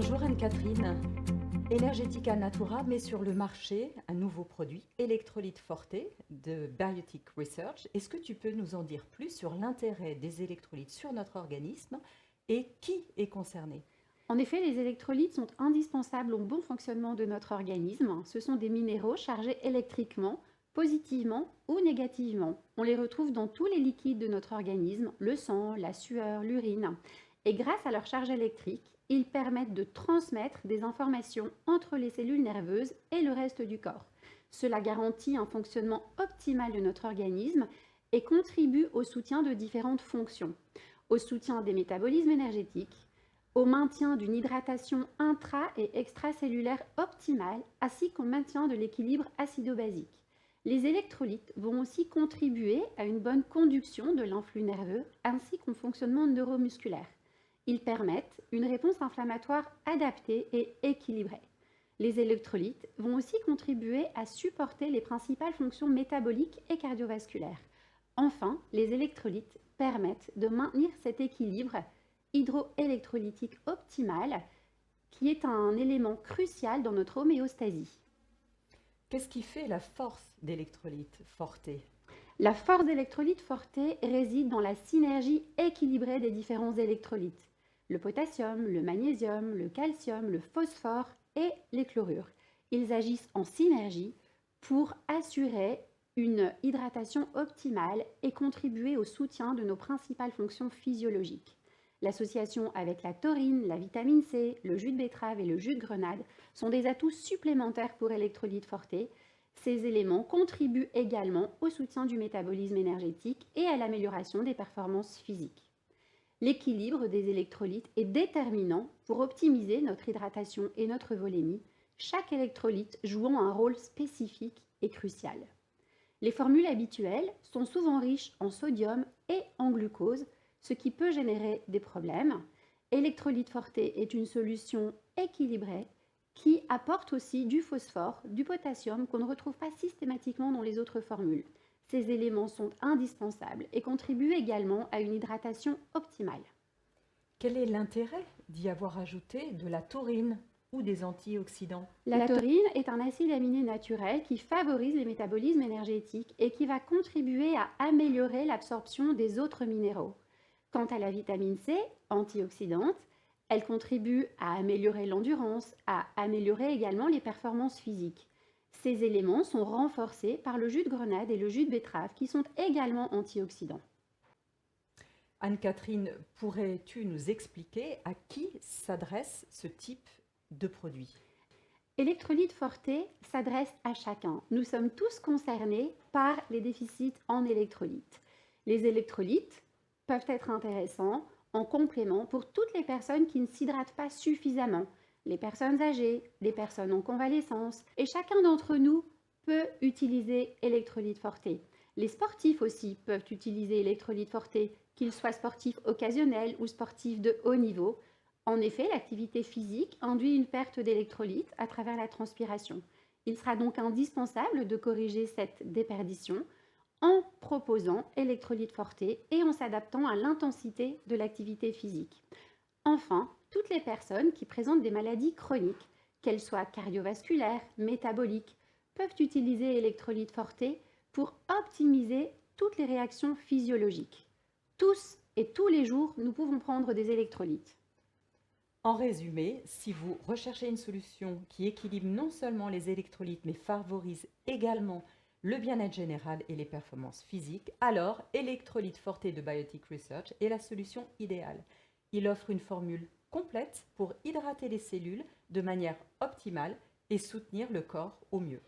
Bonjour Anne-Catherine. Energetica Natura met sur le marché un nouveau produit, Electrolyte Forte de Biotic Research. Est-ce que tu peux nous en dire plus sur l'intérêt des électrolytes sur notre organisme et qui est concerné? En effet, les électrolytes sont indispensables au bon fonctionnement de notre organisme. Ce sont des minéraux chargés électriquement, positivement ou négativement. On les retrouve dans tous les liquides de notre organisme, le sang, la sueur, l'urine. Et grâce à leur charge électrique, ils permettent de transmettre des informations entre les cellules nerveuses et le reste du corps. Cela garantit un fonctionnement optimal de notre organisme et contribue au soutien de différentes fonctions, au soutien des métabolismes énergétiques, au maintien d'une hydratation intra- et extracellulaire optimale, ainsi qu'au maintien de l'équilibre acido-basique. Les électrolytes vont aussi contribuer à une bonne conduction de l'influx nerveux ainsi qu'au fonctionnement neuromusculaire. Ils permettent une réponse inflammatoire adaptée et équilibrée. Les électrolytes vont aussi contribuer à supporter les principales fonctions métaboliques et cardiovasculaires. Enfin, les électrolytes permettent de maintenir cet équilibre hydroélectrolytique optimal qui est un élément crucial dans notre homéostasie. Qu'est-ce qui fait la force d'Electrolyte Forte? La force d'électrolyte forte réside dans la synergie équilibrée des différents électrolytes. Le potassium, le magnésium, le calcium, le phosphore et les chlorures. Ils agissent en synergie pour assurer une hydratation optimale et contribuer au soutien de nos principales fonctions physiologiques. L'association avec la taurine, la vitamine C, le jus de betterave et le jus de grenade sont des atouts supplémentaires pour Electrolyte Forte. Ces éléments contribuent également au soutien du métabolisme énergétique et à l'amélioration des performances physiques. L'équilibre des électrolytes est déterminant pour optimiser notre hydratation et notre volémie, chaque électrolyte jouant un rôle spécifique et crucial. Les formules habituelles sont souvent riches en sodium et en glucose, ce qui peut générer des problèmes. Electrolyte Forte est une solution équilibrée qui apporte aussi du phosphore, du potassium qu'on ne retrouve pas systématiquement dans les autres formules. Ces éléments sont indispensables et contribuent également à une hydratation optimale. Quel est l'intérêt d'y avoir ajouté de la taurine ou des antioxydants? La taurine est un acide aminé naturel qui favorise les métabolismes énergétiques et qui va contribuer à améliorer l'absorption des autres minéraux. Quant à la vitamine C, antioxydante, elle contribue à améliorer l'endurance, à améliorer également les performances physiques. Ces éléments sont renforcés par le jus de grenade et le jus de betterave qui sont également antioxydants. Anne-Catherine, pourrais-tu nous expliquer à qui s'adresse ce type de produit? Electrolyte Forte s'adresse à chacun. Nous sommes tous concernés par les déficits en électrolytes. Les électrolytes peuvent être intéressants en complément pour toutes les personnes qui ne s'hydratent pas suffisamment, les personnes âgées, les personnes en convalescence, et chacun d'entre nous peut utiliser Electrolyte Forte. Les sportifs aussi peuvent utiliser Electrolyte Forte, qu'ils soient sportifs occasionnels ou sportifs de haut niveau. En effet, l'activité physique induit une perte d'électrolytes à travers la transpiration. Il sera donc indispensable de corriger cette déperdition en proposant Electrolyte Forte et en s'adaptant à l'intensité de l'activité physique. Enfin, toutes les personnes qui présentent des maladies chroniques, qu'elles soient cardiovasculaires, métaboliques, peuvent utiliser Electrolyte Forte pour optimiser toutes les réactions physiologiques. Tous et tous les jours, nous pouvons prendre des électrolytes. En résumé, si vous recherchez une solution qui équilibre non seulement les électrolytes mais favorise également le bien-être général et les performances physiques, alors Electrolyte Forte de Biotic Research est la solution idéale. Il offre une formule complète pour hydrater les cellules de manière optimale et soutenir le corps au mieux.